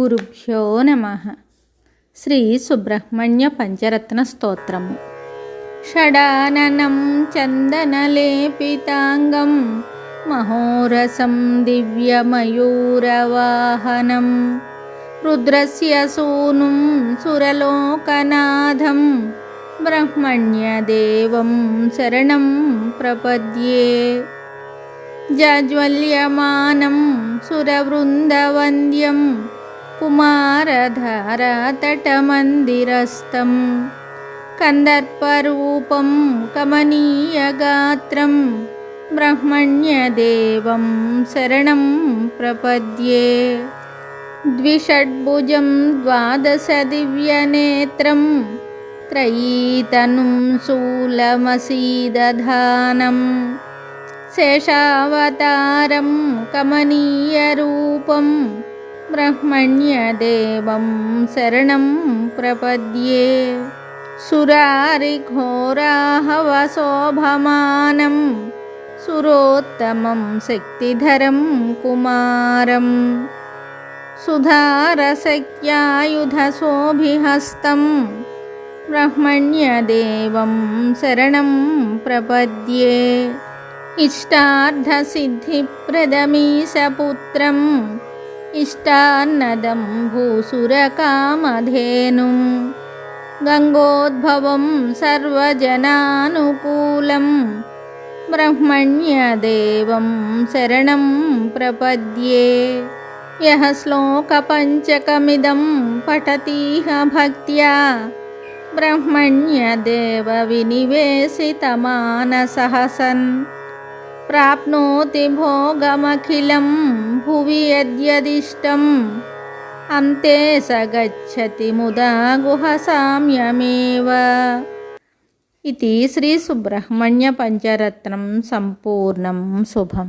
గురుభ్యో నమః. శ్రీ సుబ్రహ్మణ్య పంచరత్న స్తోత్రము. షడాననం చందనలేపితాంగం మహోరసం దివ్యమయూరవాహనం రుద్రస్య సూనుం సురలోకనాథం బ్రహ్మణ్యదేవం శరణం ప్రపద్యే. జాజ్వల్యమానం సురవృందవంద్యం కుమారధారాతటమందిరస్థం కందర్పరూపం కమనీయగాత్రం బ్రహ్మణ్యదేవం శరణం ప్రపద్యే. ద్విషడ్భుజం ద్వాదశదివ్యనేత్రం త్రయీతనుం శూలమసీదధానం శేషావతారం కమనీయరూపం బ్రహ్మణ్యదేవం శరణం ప్రపద్యే. సురారిఘోరాహవశోభమానం సురోత్తమం శక్తిధరం కుమారం సుధారశక్యాయుధశోభిహస్తం బ్రహ్మణ్యదేవం శరణం ప్రపద్యే. ఇష్టార్థసిద్ధిప్రదమీశపుత్రం ఇష్టాన్నదం భూసురకామధేనుం గంగోద్భవం సర్వజనానుకూలం బ్రహ్మణ్యదేవం శరణం ప్రపద్యే. యః శ్లోకపంచకమిదం పఠతీహ భక్త్యా బ్రహ్మణ్యదేవ వినివేశితమానసః సన్ ప్రాప్నోతి భోగమఖిలం భువి యద్యదిష్టం అంతే స గచ్చతి ముదా గుహసామ్యమేవ. ఇది శ్రీ సుబ్రహ్మణ్య పంచరత్నం సంపూర్ణం. శుభం.